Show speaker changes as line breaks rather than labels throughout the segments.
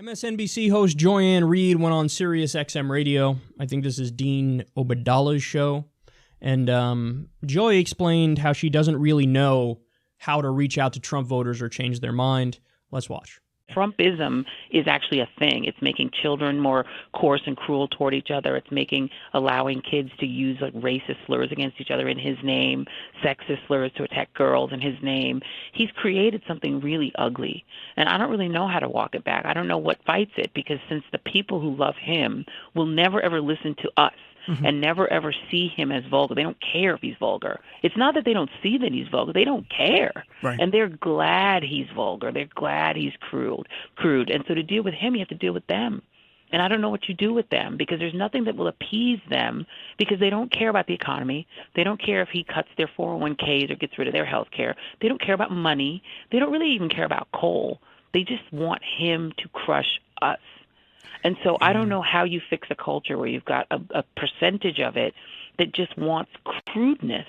MSNBC host Joyanne Reid went on Sirius XM radio. I think this is Dean Obadallah's show. And Joy explained how she doesn't really know how to reach out to Trump voters or change their mind. Let's watch.
Trumpism is actually a thing. It's making children more coarse and cruel toward each other. It's allowing kids to use like racist slurs against each other in his name, sexist slurs to attack girls in his name. He's created something really ugly, and I don't really know how to walk it back. I don't know what fights it, because since the people who love him will never ever listen to us, and never, ever see him as vulgar. They don't care if he's vulgar. It's not that they don't see that he's vulgar. They don't care.
Right.
And they're glad he's vulgar. They're glad he's crude. And so to deal with him, you have to deal with them. And I don't know what you do with them, because there's nothing that will appease them, because they don't care about the economy. They don't care if he cuts their 401ks or gets rid of their health care. They don't care about money. They don't really even care about coal. They just want him to crush us. And so I don't know how you fix a culture where you've got a percentage of it that just wants crudeness.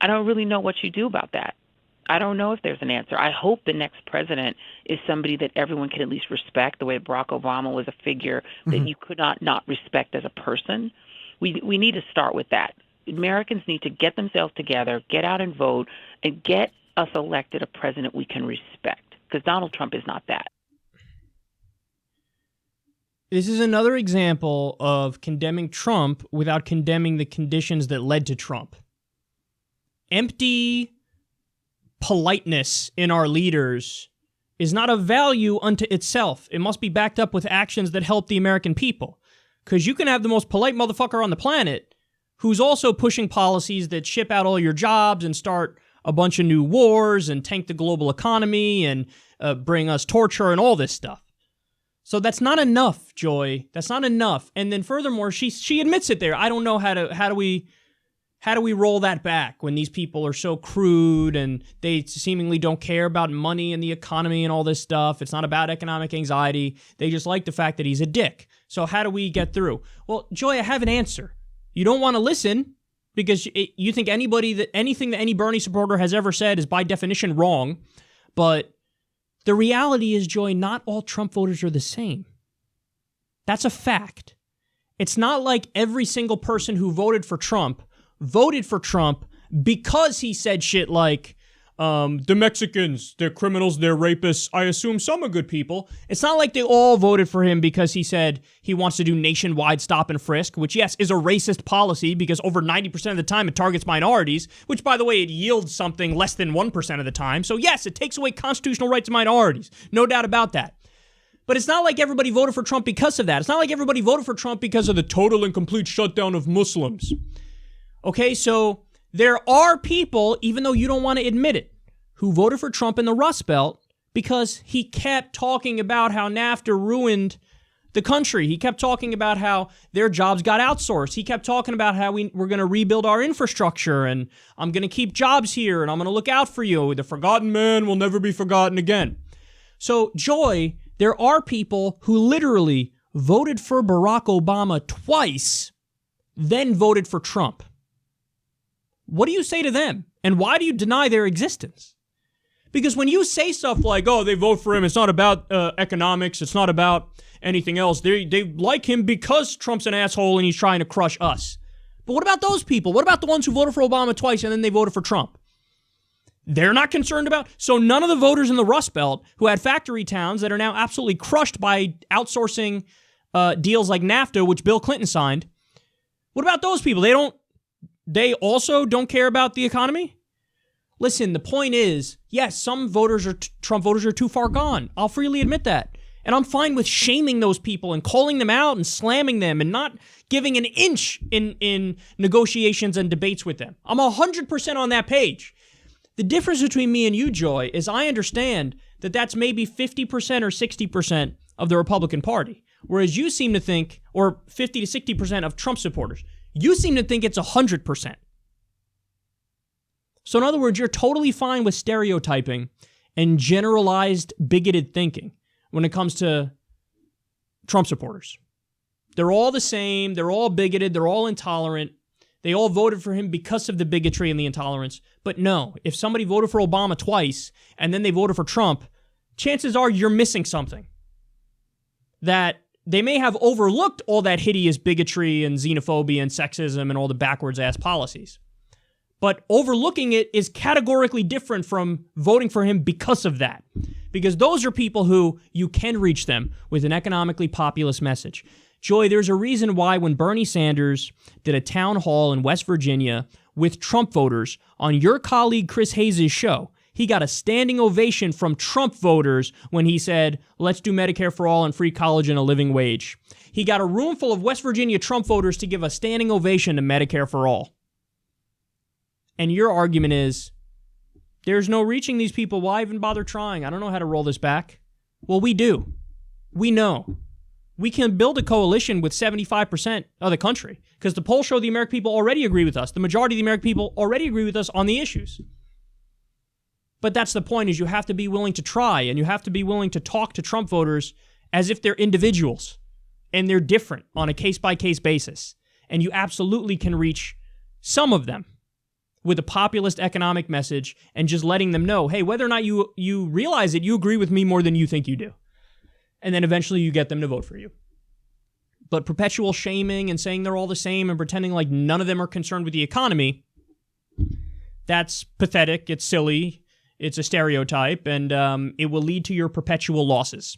I don't really know what you do about that. I don't know if there's an answer. I hope the next president is somebody that everyone can at least respect, the way Barack Obama was a figure that you could not respect as a person. We need to start with that. Americans need to get themselves together, get out and vote, and get us elected a president we can respect, because Donald Trump is not that.
This is another example of condemning Trump without condemning the conditions that led to Trump. Empty politeness in our leaders is not a value unto itself. It must be backed up with actions that help the American people. Because you can have the most polite motherfucker on the planet who's also pushing policies that ship out all your jobs and start a bunch of new wars and tank the global economy and bring us torture and all this stuff. So that's not enough, Joy. That's not enough. And then furthermore, she admits it there. I don't know how do we roll that back when these people are so crude and they seemingly don't care about money and the economy and all this stuff. It's not about economic anxiety. They just like the fact that he's a dick. So how do we get through? Well, Joy, I have an answer. You don't want to listen because you think anything that any Bernie supporter has ever said is by definition wrong. But the reality is, Joy, not all Trump voters are the same. That's a fact. It's not like every single person who voted for Trump because he said shit like, the Mexicans, they're criminals, they're rapists. I assume some are good people. It's not like they all voted for him because he said he wants to do nationwide stop and frisk, which, yes, is a racist policy because over 90% of the time it targets minorities, which, by the way, it yields something less than 1% of the time. So, yes, it takes away constitutional rights of minorities. No doubt about that. But it's not like everybody voted for Trump because of that. It's not like everybody voted for Trump because of the total and complete shutdown of Muslims. Okay, so there are people, even though you don't want to admit it, who voted for Trump in the Rust Belt because he kept talking about how NAFTA ruined the country. He kept talking about how their jobs got outsourced. He kept talking about how we're going to rebuild our infrastructure and I'm going to keep jobs here and I'm going to look out for you. The forgotten man will never be forgotten again. So, Joy, there are people who literally voted for Barack Obama twice, then voted for Trump. What do you say to them? And why do you deny their existence? Because when you say stuff like, oh, they vote for him, it's not about economics, it's not about anything else. They like him because Trump's an asshole and he's trying to crush us. But what about those people? What about the ones who voted for Obama twice and then they voted for Trump? They're not concerned about? So none of the voters in the Rust Belt who had factory towns that are now absolutely crushed by outsourcing deals like NAFTA, which Bill Clinton signed, what about those people? They also don't care about the economy? Listen, the point is, yes, some Trump voters are too far gone. I'll freely admit that. And I'm fine with shaming those people and calling them out and slamming them and not giving an inch in negotiations and debates with them. I'm 100% on that page. The difference between me and you, Joy, is I understand that that's maybe 50% or 60% of the Republican Party, whereas you seem to think, or 50 to 60% of Trump supporters, you seem to think it's 100%. So in other words, you're totally fine with stereotyping and generalized bigoted thinking when it comes to Trump supporters. They're all the same. They're all bigoted. They're all intolerant. They all voted for him because of the bigotry and the intolerance. But no, if somebody voted for Obama twice and then they voted for Trump, chances are you're missing something. that they may have overlooked all that hideous bigotry and xenophobia and sexism and all the backwards-ass policies. But overlooking it is categorically different from voting for him because of that. Because those are people who you can reach them with an economically populist message. Joy, there's a reason why when Bernie Sanders did a town hall in West Virginia with Trump voters on your colleague Chris Hayes' show, he got a standing ovation from Trump voters when he said, let's do Medicare for all and free college and a living wage. He got a room full of West Virginia Trump voters to give a standing ovation to Medicare for all. And your argument is, there's no reaching these people. Why even bother trying? I don't know how to roll this back. Well, we do. We know. We can build a coalition with 75% of the country because the polls show the American people already agree with us. The majority of the American people already agree with us on the issues. But that's the point, is you have to be willing to try, and you have to be willing to talk to Trump voters as if they're individuals and they're different on a case-by-case basis. And you absolutely can reach some of them with a populist economic message and just letting them know, hey, whether or not you realize it, you agree with me more than you think you do. And then eventually you get them to vote for you. But perpetual shaming and saying they're all the same and pretending like none of them are concerned with the economy, that's pathetic, it's silly, it's a stereotype, and it will lead to your perpetual losses.